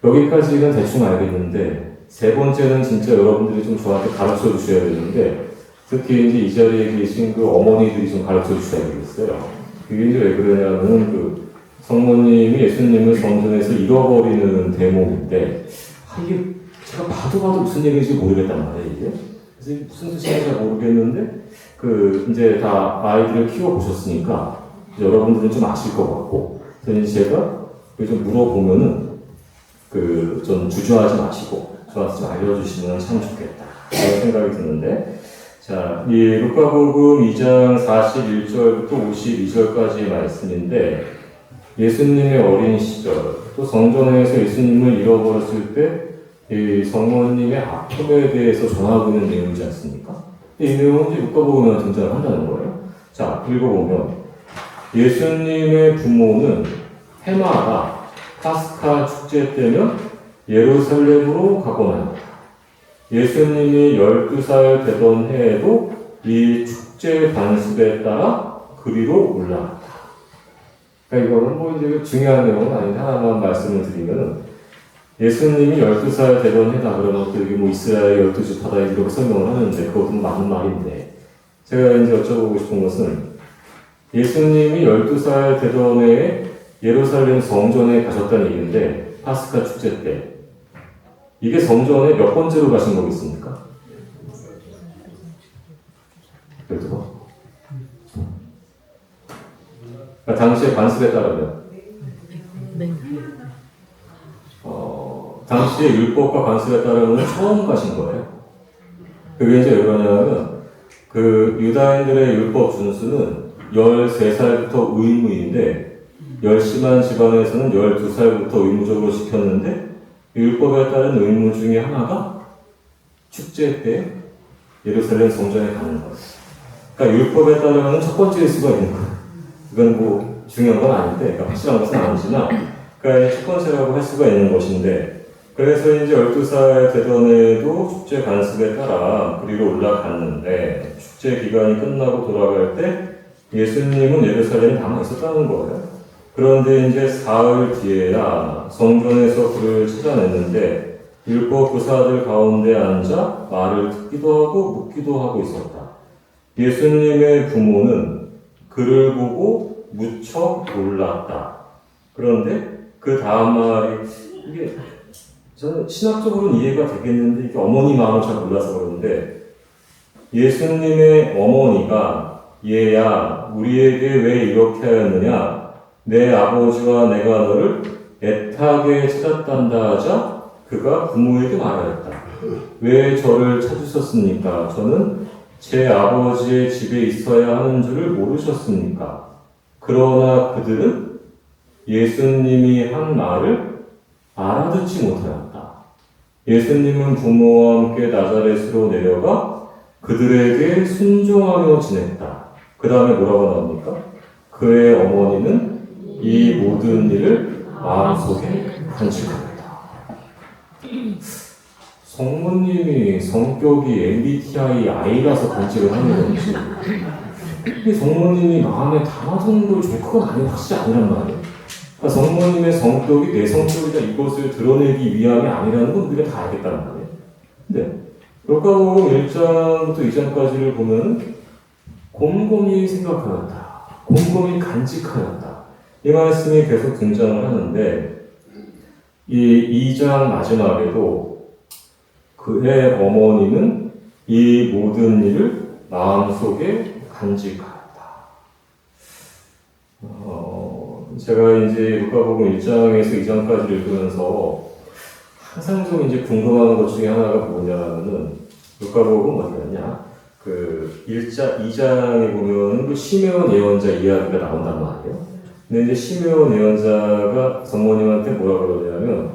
여기까지는 대충 알겠는데 세 번째는 진짜 여러분들이 좀 저한테 가르쳐 주셔야 되는데, 특히 이제 이 자리에 계신 그 어머니들이 좀 가르쳐 주셔야 되겠어요. 그게 이제 왜 그러냐면 그 성모님이 예수님을 성전에서 잃어버리는 대목인데, 이게 제가 봐도 무슨 얘기인지 모르겠단 말이에요, 이게. 그래서 무슨 뜻인지 잘 모르겠는데, 이제 다 아이들을 키워보셨으니까, 여러분들은 좀 아실 것 같고, 그래서 이제 제가 좀 물어보면은, 좀 주저하지 마시고, 저한테 좀 알려주시면 참 좋겠다. 그런 생각이 드는데, 자, 이 루카복음 2장 41절부터 52절까지의 말씀인데, 예수님의 어린 시절, 또 성전에서 예수님을 잃어버렸을 때 이 성모님의 아픔에 대해서 전하고 있는 내용이지 않습니까? 이 내용은 이제 루카복음에 등장을 한다는 거예요. 자, 읽어보면 예수님의 부모는 해마다 파스카 축제 때면 예루살렘으로 가곤 합니다. 예수님이 12살 되던 해에도 이 축제 관습에 따라 그리로 올라갔다. 그러니까 이거는 뭐 이제 중요한 내용은 아닌데 하나만 말씀을 드리면, 예수님이 12살 되던 해다 그러면 또 여기 뭐 이스라엘 12지파다 이렇게 설명을 하는데 그것은 맞는 말인데, 제가 이제 여쭤보고 싶은 것은 예수님이 12살 되던 해에 예루살렘 성전에 가셨다는 얘기인데, 파스카 축제 때 이게 성전에 몇 번째로 가신 거겠습니까? 12번? 그러니까 당시의 관습에 따르면 당시의 율법과 관습에 따르면 처음 가신 거예요. 그게 이제 왜 그러냐면 유다인들의 율법 준수는 13살부터 의무인데, 열심한 집안에서는 12살부터 의무적으로 지켰는데, 율법에 따른 의무 중에 하나가 축제 때 예루살렘 성전에 가는 거예요. 그러니까 율법에 따르면 첫 번째일 수가 있는 거예요. 이건 뭐 중요한 건 아닌데, 그러니까 확실한 것은 아니지만, 그러니까 첫 번째라고 할 수가 있는 것인데, 그래서 이제 12살 되던 해에도 축제 관습에 따라 그리로 올라갔는데, 축제 기간이 끝나고 돌아갈 때 예수님은 예루살렘에 남아 있었다는 거예요. 그런데 이제 사흘 뒤에야 성전에서 그를 찾아냈는데, 율법 교사들 가운데 앉아 말을 듣기도 하고 묻기도 하고 있었다. 예수님의 부모는 그를 보고 무척 놀랐다. 그런데 그 다음 말이, 이게 저는 신학적으로는 이해가 되겠는데 이게 어머니 마음을 잘 몰라서 그러는데, 예수님의 어머니가 얘야 우리에게 왜 이렇게 하였느냐, 내 아버지와 내가 너를 애타게 찾았단다 하자 그가 부모에게 말하였다. 왜 저를 찾으셨습니까? 저는 제 아버지의 집에 있어야 하는 줄을 모르셨습니까? 그러나 그들은 예수님이 한 말을 알아듣지 못하였다. 예수님은 부모와 함께 나자렛으로 내려가 그들에게 순종하며 지냈다. 그 다음에 뭐라고 나옵니까? 그의 어머니는 이 모든 일을 마음속에 간직합니다. 성모님이 성격이 MBTI I라서 간직을 하는 건지, 이 성모님이 마음에 담아둔 게 그건 확실히 아니란 말이에요. 그러니까 성모님의 성격이 내 성격이다 이것을 드러내기 위함이 아니라는 건 우리가 다 알겠다는 말이에요. 근데 율가복음 1장부터 2장까지를 보면 곰곰이 생각하였다, 곰곰이 간직하였다, 이 말씀이 계속 등장을 하는데, 이 2장 마지막에도 그의 어머니는 이 모든 일을 마음속에 간직하였다. 제가 이제 루카복음 1장에서 2장까지 읽으면서 항상 좀 이제 궁금한 것 중에 하나가 뭐냐면은, 루카복음 어디였냐? 그 2장에 보면 그 시므온 예언자 이야기가 나온단 말이에요. 근데 이제 시므온 예언자가 성모님한테 뭐라 그러냐면,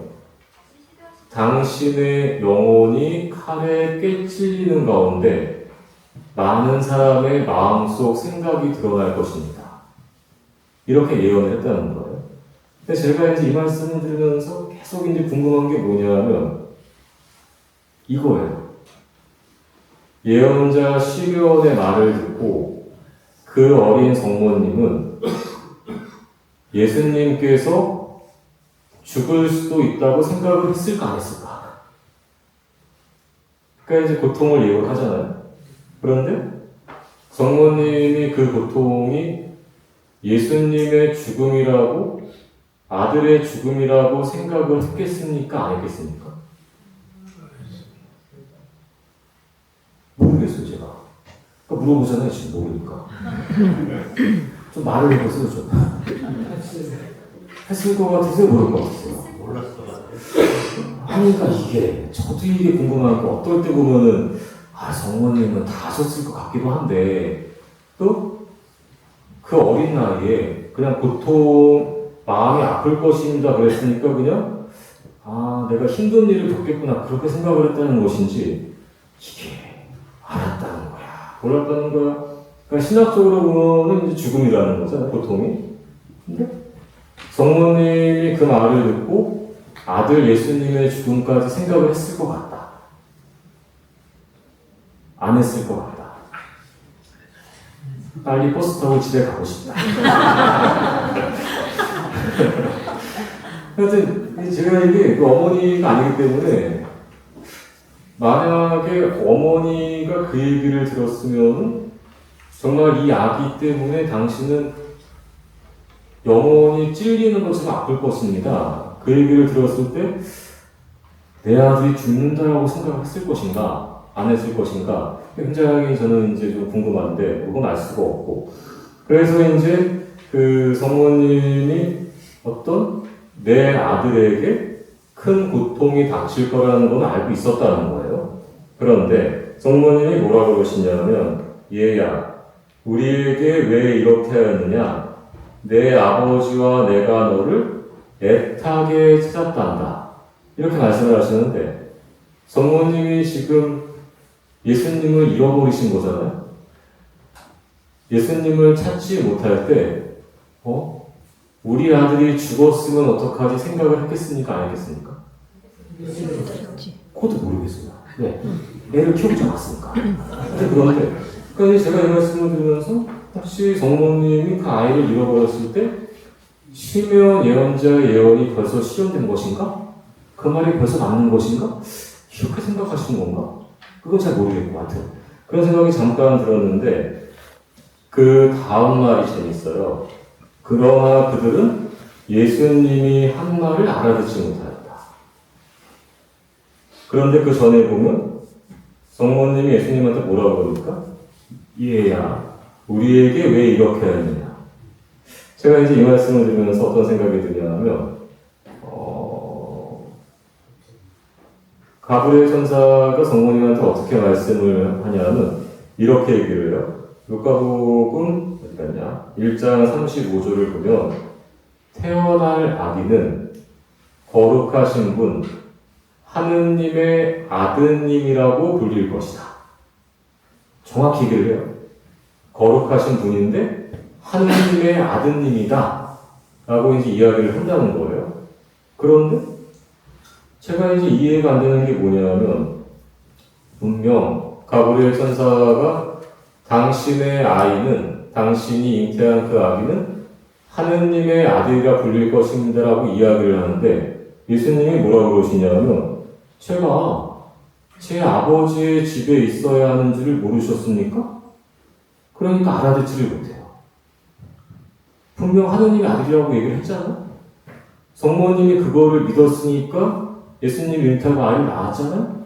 당신의 영혼이 칼에 꿰찔리는 가운데 많은 사람의 마음속 생각이 드러날 것입니다. 이렇게 예언을 했다는 거예요. 근데 제가 이제 이 말씀을 들으면서 계속 이제 궁금한 게 뭐냐면 이거예요. 예언자 시므온의 말을 듣고 그 어린 성모님은 예수님께서 죽을 수도 있다고 생각을 했을까 안 했을까? 그러니까 이제 고통을 예고하잖아요. 그런데 성모님이 그 고통이 예수님의 죽음이라고, 아들의 죽음이라고 생각을 했겠습니까? 안 했겠습니까? 모르겠어요, 제가. 그러니까 물어보잖아요, 지금 모르니까. 좀 말을 해보세요, 좀. 했을 것 같으세요? 모를 것 같으세요? 몰랐어. 그러니까 저도 이게 궁금한 거, 어떨 때 보면은, 성모님은 다 하셨을 것 같기도 한데, 또, 그 어린 나이에 그냥 고통, 마음이 아플 것입니다 그랬으니까 그냥, 내가 힘든 일을 겪겠구나, 그렇게 생각을 했다는 것인지, 이게 알았다는 거야, 몰랐다는 거야. 그러니까 신학적으로 보면은 이제 죽음이라는 거잖아요, 고통이. 근데 성모님이 그 말을 듣고 아들 예수님의 죽음까지 생각을 했을 것 같다, 안 했을 것 같다. 빨리 버스 타고 집에 가고 싶다. 하여튼 제가 이게 그 어머니가 아니기 때문에, 만약에 어머니가 그 얘기를 들었으면 정말 이 아기 때문에 당신은 영혼이 찔리는 것처럼 아플 것입니다, 그 얘기를 들었을 때 내 아들이 죽는다라고 생각했을 것인가, 안 했을 것인가, 굉장히 저는 이제 좀 궁금한데 그건 알 수가 없고, 그래서 이제 그 성모님이 어떤 내 아들에게 큰 고통이 닥칠 거라는 건 알고 있었다는 거예요. 그런데 성모님이 뭐라고 그러시냐면, 얘야, 우리에게 왜 이렇게 하였느냐? 내 아버지와 내가 너를 애타게 찾았단다, 이렇게 말씀을 하시는데, 성모님이 지금 예수님을 잃어버리신 거잖아요. 예수님을 찾지 못할 때, 우리 아들이 죽었으면 어떡하지 생각을 했겠습니까? 안 했겠습니까? 그것도 모르겠어요. 네. 애를 키우지 않았으니까. 그런데, 그러니까 제가 이 말씀을 들으면서, 혹시 성모님이 그 아이를 잃어버렸을 때, 시므온 예언자의 예언이 벌써 실현된 것인가? 그 말이 벌써 맞는 것인가? 이렇게 생각하시는 건가? 그건 잘 모르겠고, 하여튼. 그런 생각이 잠깐 들었는데, 그 다음 말이 재밌어요. 그러나 그들은 예수님이 한 말을 알아듣지 못하였다. 그런데 그 전에 보면, 성모님이 예수님한테 뭐라고 그럽니까? 얘야, 우리에게 왜 이렇게 하느냐? 제가 이제 이 말씀을 들으면서 어떤 생각이 드냐면, 가브리엘 천사가 성모님한테 어떻게 말씀을 하냐면 이렇게 얘기를 해요. 루카복음 어디 갔냐? 1장 35절을 보면, 태어날 아기는 거룩하신 분, 하느님의 아드님이라고 불릴 것이다. 정확히 얘기를 해요. 거룩하신 분인데 하느님의 아드님이다 라고 이제 이야기를 한다는 거예요. 그런데 제가 이제 이해가 안 되는 게 뭐냐면 분명 가브리엘 천사가 당신의 아이는 당신이 잉태한 그 아기는 하느님의 아들이라 불릴 것입니다라고 이야기를 하는데 예수님이 뭐라고 그러시냐면 제가 제 아버지의 집에 있어야 하는 줄을 모르셨습니까? 그러니까 알아듣지를 못해요. 분명 하느님의 아들이라고 얘기를 했잖아. 성모님이 그거를 믿었으니까 예수님 잉태하고 아이를 낳았잖아.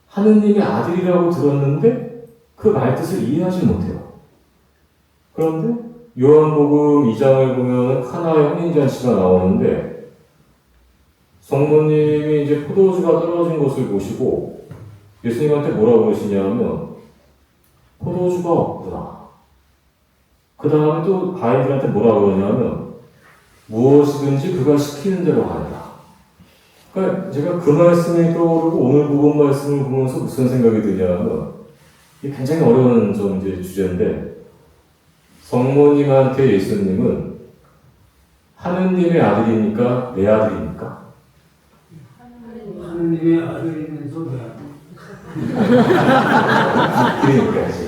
하느님의 아들이라고 들었는데 그 말뜻을 이해하지 못해요. 그런데 요한복음 2장을 보면 카나의 혼인잔치가 나오는데 성모님이 이제 포도주가 떨어진 것을 보시고 예수님한테 뭐라고 그러시냐면 포도주가 없구나. 그 다음에 또 아이들한테 뭐라고 그러냐면 무엇이든지 그가 시키는 대로 하리라. 그러니까 제가 그 말씀이 떠오르고 오늘 복음 말씀을 보면서 무슨 생각이 드냐면 이게 굉장히 어려운 좀 이제 주제인데 성모님한테 예수님은 하느님의 아들입니까? 내 아들입니까? 하느님의 아들이면서 내 아들. 그러니까 이제.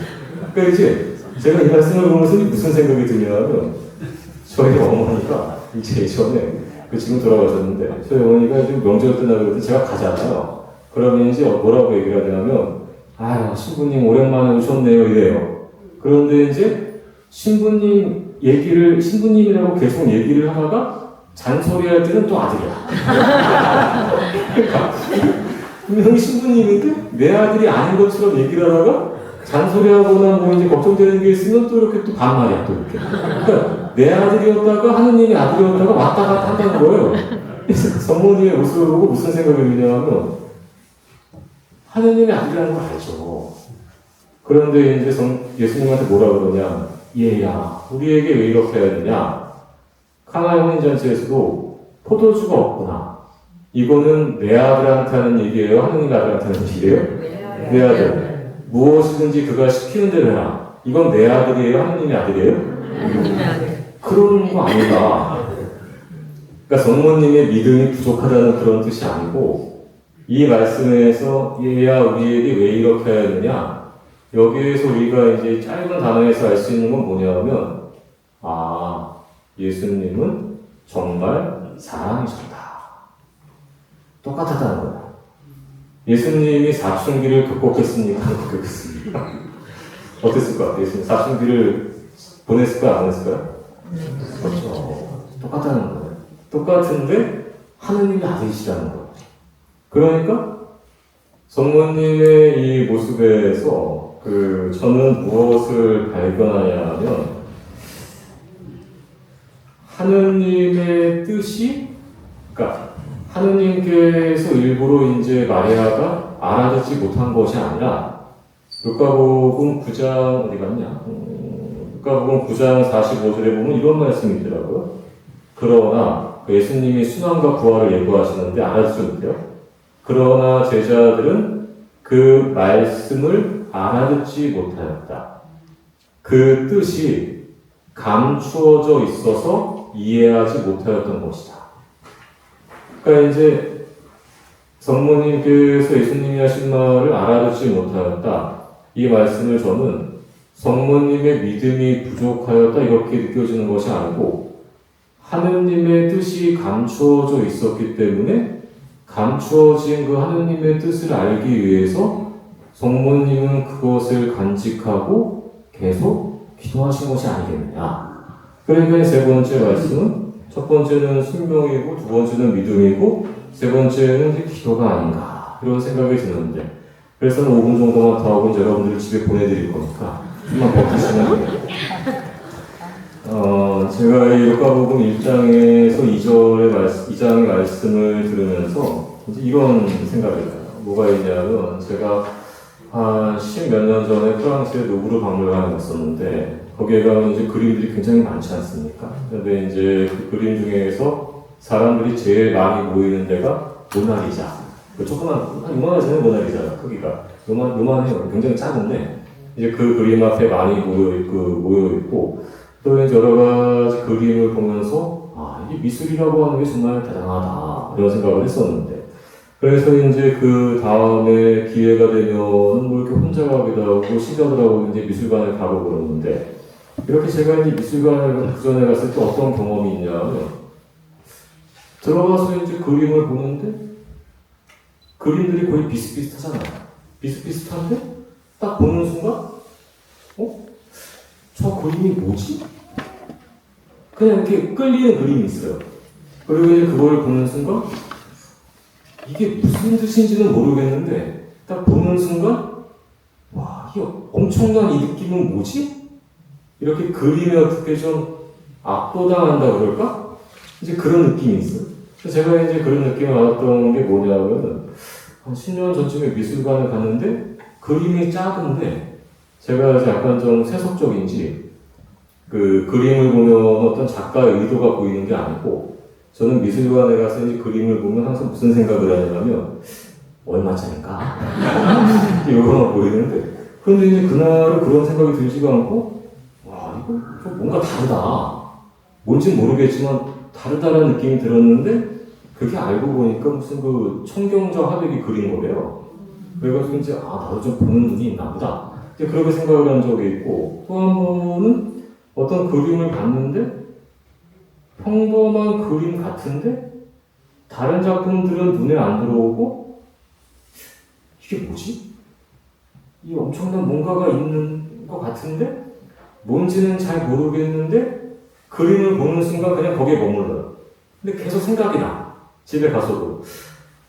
그러니까 이제 제가 이 말씀을 보면서 무슨 생각이 드냐면 저희 어머니가 이제 예전에 지금 돌아가셨는데 저희 어머니가 지금 명절 때나 그럴 때 제가 가잖아요. 그러면 이제 뭐라고 얘기를 하냐면 아유 신부님 오랜만에 오셨네요 이래요. 그런데 이제 신부님이라고 계속 얘기를 하다가 잔소리할 때는 또 아들이야. 그러니까 분명히 신부님인데 내 아들이 아닌 것처럼 얘기를 하다가 잔소리하거나 뭐 이제 걱정되는 게 있으면 또 이렇게 또 반말이야 또 이렇게. 그러니까 내 아들이었다가 하느님의 아들이었다가 왔다 갔다 한다는 거예요. 그래서 성모님의 모습을 보고 무슨 생각이 드냐면 하느님의 아들이라는 걸 알죠. 그런데 이제 예수님한테 뭐라 그러냐? 얘야, 우리에게 왜 이렇게 해야 되냐? 카나의 혼인잔치에서도 포도주가 없구나. 이거는 내 아들한테 하는 얘기예요? 하느님의 아들한테 하는 얘기예요? 내 아들. 무엇이든지 그가 시키는 대로 해라. 이건 내 아들이에요? 하느님의 아들이에요? 하느님의 아들. 그런 거 아니다. 그러니까 성모님의 믿음이 부족하다는 그런 뜻이 아니고 이 말씀에서 얘야 우리에게 왜 이렇게 해야 되냐? 여기에서 우리가 이제 짧은 단어에서 알 수 있는 건 뭐냐면 아 예수님은 정말 사랑이셨다. 똑같았다는 거야. 예수님이 사춘기를 극복했습니까? 안 극복했습니까? 어땠을 것 같아요? 예수님 사춘기를 보냈을까요? 안 보냈을까요? 그렇죠. 똑같다는 거예요. 똑같은데 하느님의 아들이시라는 거예요. 그러니까 성모님의 이 모습에서 저는 무엇을 발견하냐면 하느님의 뜻이 그러니까 하느님께서 일부러 이제 마리아가 알아듣지 못한 것이 아니라 루카복음 9장 어디 갔냐? 루카복음 9장 45절에 보면 이런 말씀이 있더라고요. 그러나 예수님이 순환과 부활을 예고하시는데 알아듣지 못해요. 그러나 제자들은 그 말씀을 알아듣지 못하였다. 그 뜻이 감추어져 있어서 이해하지 못하였던 것이다. 그러니까 이제 성모님께서 예수님이 하신 말을 알아듣지 못하였다. 이 말씀을 저는 성모님의 믿음이 부족하였다 이렇게 느껴지는 것이 아니고 하느님의 뜻이 감추어져 있었기 때문에 감추어진 그 하느님의 뜻을 알기 위해서 성모님은 그것을 간직하고 계속 기도하신 것이 아니겠느냐. 그러니까 세 번째 말씀은 첫 번째는 순명이고 두 번째는 믿음이고 세 번째는 이제 기도가 아닌가 이런 생각이 드는데 그래서 5분 정도만 더 하고 여러분들 집에 보내드릴 거니까 좀만 버티시면 돼요. 제가 이 루카복음 1장에서 2장의 말씀을 들으면서 이제 이런 생각이 나요. 뭐가 있냐면 제가 한 10몇 년 전에 프랑스의 루브르 박물관에 갔었는데 거기에 가면 이제 그림들이 굉장히 많지 않습니까? 근데 이제 그 그림 중에서 사람들이 제일 많이 모이는 데가 모나리자. 그 조그만, 한 요만하잖아요, 모나리자가 크기가. 요만해요. 굉장히 작은데 이제 그 그림 앞에 많이 모여있고 또 이제 여러 가지 그림을 보면서 아, 이게 미술이라고 하는 게 정말 대단하다. 이런 생각을 했었는데, 그래서 이제 그 다음에 기회가 되면 뭐 이렇게 혼자 가기도 하고 시작을 이제 미술관에 가고 그러는데, 이렇게 제가 이제 미술관을 그 전에 갔을 때 어떤 경험이 있냐면, 들어가서 이제 그림을 보는데 그림들이 거의 비슷비슷하잖아요. 비슷비슷한데 딱 보는 순간, 저 그림이 뭐지? 그냥 이렇게 끌리는 그림이 있어요. 그리고 이제 그걸 보는 순간 이게 무슨 뜻인지는 모르겠는데 딱 보는 순간 와, 이 엄청난 이 느낌은 뭐지? 이렇게 그림에 어떻게 좀 압도당한다 그럴까? 이제 그런 느낌이 있어요. 그래서 제가 이제 그런 느낌을 받았던 게 뭐냐면 한 10년 전쯤에 미술관을 갔는데 그림이 작은데 제가 이제 약간 좀 세속적인지 그 그림을 보면 어떤 작가의 의도가 보이는 게 아니고 저는 미술관에 가서 이제 그림을 보면 항상 무슨 생각을 하냐면 얼마짜리일까? 이거만 보이는데 그런데 이제 그날은 그런 생각이 들지가 않고 와 이거 좀 뭔가 다르다 뭔지 모르겠지만 다르다라는 느낌이 들었는데 그게 알고 보니까 무슨 그 청경저 화백이 그린 거래요. 그래가지고 이제 나도 좀 보는 눈이 있나 보다 이제 그렇게 생각을 한 적이 있고 또 한 번은 어떤 그림을 봤는데 평범한 그림 같은데 다른 작품들은 눈에 안 들어오고 이게 뭐지? 이 엄청난 뭔가가 있는 것 같은데 뭔지는 잘 모르겠는데 그림을 보는 순간 그냥 거기에 머물러요. 근데 계속 생각이 나. 집에 가서도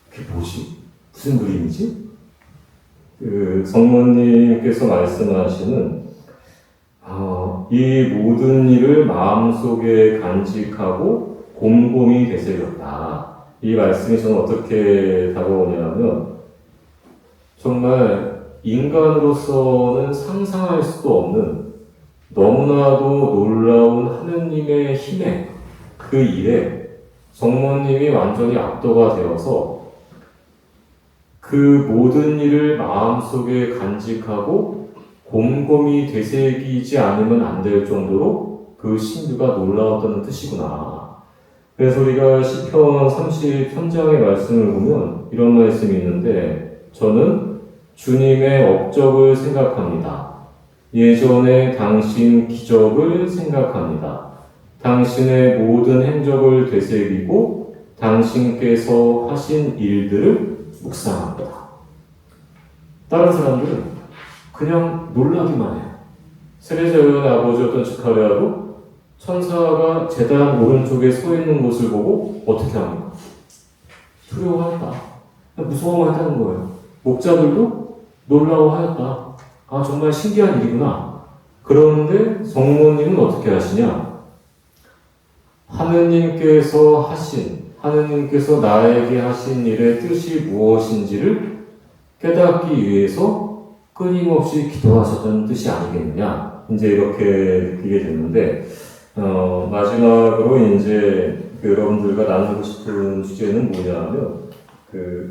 그게 뭐지? 무슨 그림이지? 그 성모님께서 말씀하시는 이 모든 일을 마음속에 간직하고 곰곰이 되새겼다. 이 말씀이 저는 어떻게 다가오냐면 정말 인간으로서는 상상할 수도 없는 너무나도 놀라운 하느님의 힘에 그 일에 성모님이 완전히 압도가 되어서 그 모든 일을 마음속에 간직하고 곰곰이 되새기지 않으면 안 될 정도로 그 신비가 놀라웠다는 뜻이구나. 그래서 우리가 시편 30편장의 말씀을 보면 이런 말씀이 있는데 저는 주님의 업적을 생각합니다. 예전에 당신 기적을 생각합니다. 당신의 모든 행적을 되새기고 당신께서 하신 일들을 묵상합니다. 다른 사람들은 그냥 놀라기만 해요. 세례자의 아버지였던 스가랴도 천사가 제단 오른쪽에 서 있는 것을 보고 어떻게 합니까? 두려워하였다. 무서워하였다는 거예요. 목자들도 놀라워하였다. 정말 신기한 일이구나. 그런데 성모님은 어떻게 하시냐? 하느님께서 나에게 하신 일의 뜻이 무엇인지를 깨닫기 위해서 끊임없이 기도하셨다는 뜻이 아니겠느냐. 이제 이렇게 느끼게 됐는데, 마지막으로 이제 여러분들과 나누고 싶은 주제는 뭐냐면,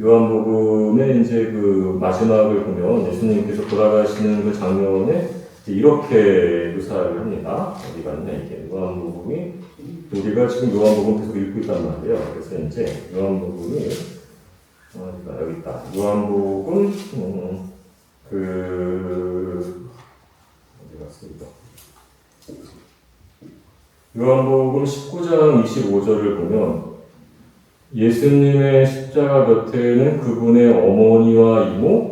요한복음의 이제 그 마지막을 보면 예수님께서 돌아가시는 그 장면에 이렇게 묘사를 합니다. 어디가 있냐, 이게. 요한복음이, 우리가 지금 요한복음 계속 읽고 있단 말이에요. 그래서 이제 요한복음이, 여기 있다. 요한복음, 어디 갔어, 이거. 요한복음 19장 25절을 보면 예수님의 십자가 곁에는 그분의 어머니와 이모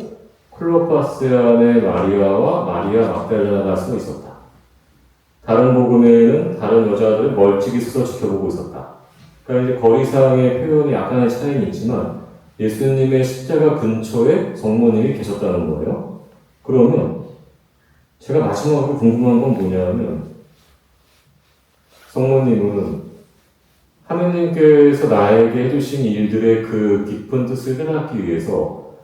클로파스 안의 마리아와 마리아 막달라나가 서 있었다. 다른 복음에는 다른 여자들은 멀찍이 서서 지켜보고 있었다. 그러니까 이제 거리상의 표현이 약간의 차이는 있지만 예수님의 십자가 근처에 성모님이 계셨다는 거예요. 그러면 제가 마지막으로 궁금한 건 뭐냐면 성모님은 하느님께서 나에게 해주신 일들의 그 깊은 뜻을 깨닫기 위해서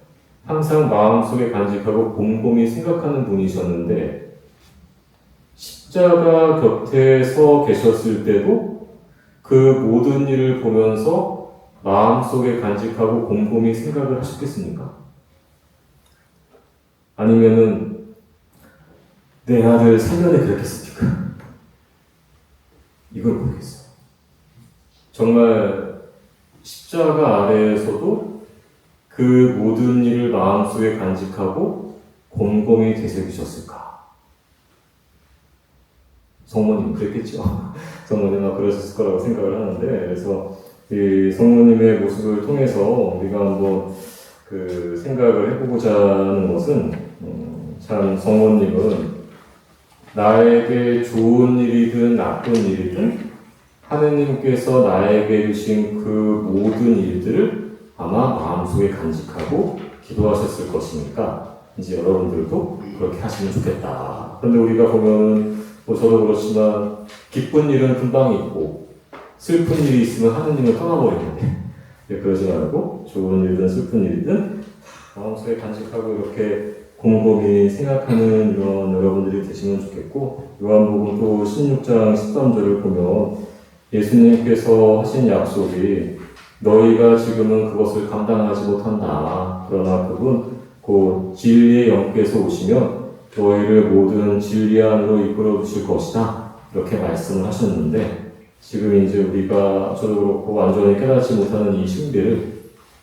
항상 마음속에 간직하고 곰곰이 생각하는 분이셨는데 십자가 곁에 서 계셨을 때도 그 모든 일을 보면서 마음속에 간직하고 곰곰이 생각을 하셨겠습니까? 아니면은 내 아들 살면에 그랬겠습니까? 이걸 모르겠어요. 정말 십자가 아래에서도 그 모든 일을 마음속에 간직하고 곰곰이 되새기셨을까? 성모님 그랬겠죠. 성모님 아마 그러셨을 거라고 생각을 하는데, 그래서 이 성모님의 모습을 통해서 우리가 한번 그 생각을 해보고자 하는 것은, 참 성모님은 나에게 좋은 일이든 나쁜 일이든 하느님께서 나에게 주신 그 모든 일들을 아마 마음속에 간직하고 기도하셨을 것이니까 이제 여러분들도 그렇게 하시면 좋겠다. 그런데 우리가 보면 뭐 저도 그렇지만 기쁜 일은 금방 있고 슬픈 일이 있으면 하느님을 떠나버리는데, 그러지 말고 좋은 일이든 슬픈 일이든 마음속에 간직하고 이렇게 곰곰이 생각하는 이런 여러분들이 되시면 좋겠고, 요한복음 또 16장 13절을 보면 예수님께서 하신 약속이 너희가 지금은 그것을 감당하지 못한다. 그러나 그분 곧 진리의 영께서 오시면 너희를 모든 진리 안으로 이끌어 주실 것이다. 이렇게 말씀을 하셨는데, 지금 이제 우리가 저도 그렇고 완전히 깨닫지 못하는 이 신비를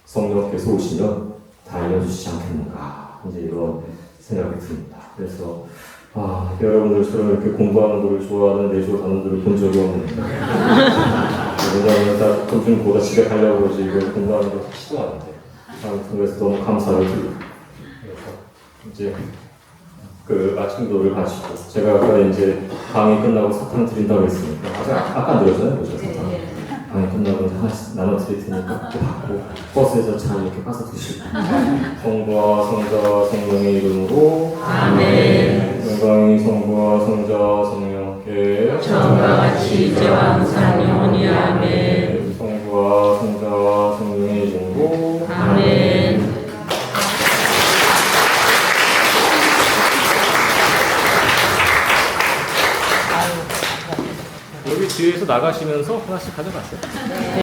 성령께서 오시면 다 알려주시지 않겠는가. 이제 이런 생각이 듭니다. 그래서 여러분들처럼 이렇게 공부하는 걸 좋아하는 내조 단원들을 본 적이 없는데, 왜냐하면 다 점심보다 집에 가려고 그러지 이걸 공부하는 걸 하지도 않는데, 아무튼 그래서 너무 감사를 드리고, 그래서 이제 그 아침 기도를 가지고 제가 아까 이제 강의 끝나고 사탕 드린다고 했으니까 아까 안 드렸잖아요, 그죠? 사탕. 강의 끝나고 하나씩 나눠 드릴 테니까 또 받고 버스에서 잘 이렇게 가서 드시고. 성부와 성자 성령의 이름으로 아멘. 영광이 성부와 성자 성령께 처음과 같이 이제와 항상 영원히 아멘. 성부와 성자 성령의 이름으로 아멘. 여기 뒤에서 나가시면서 하나씩 가져가세요.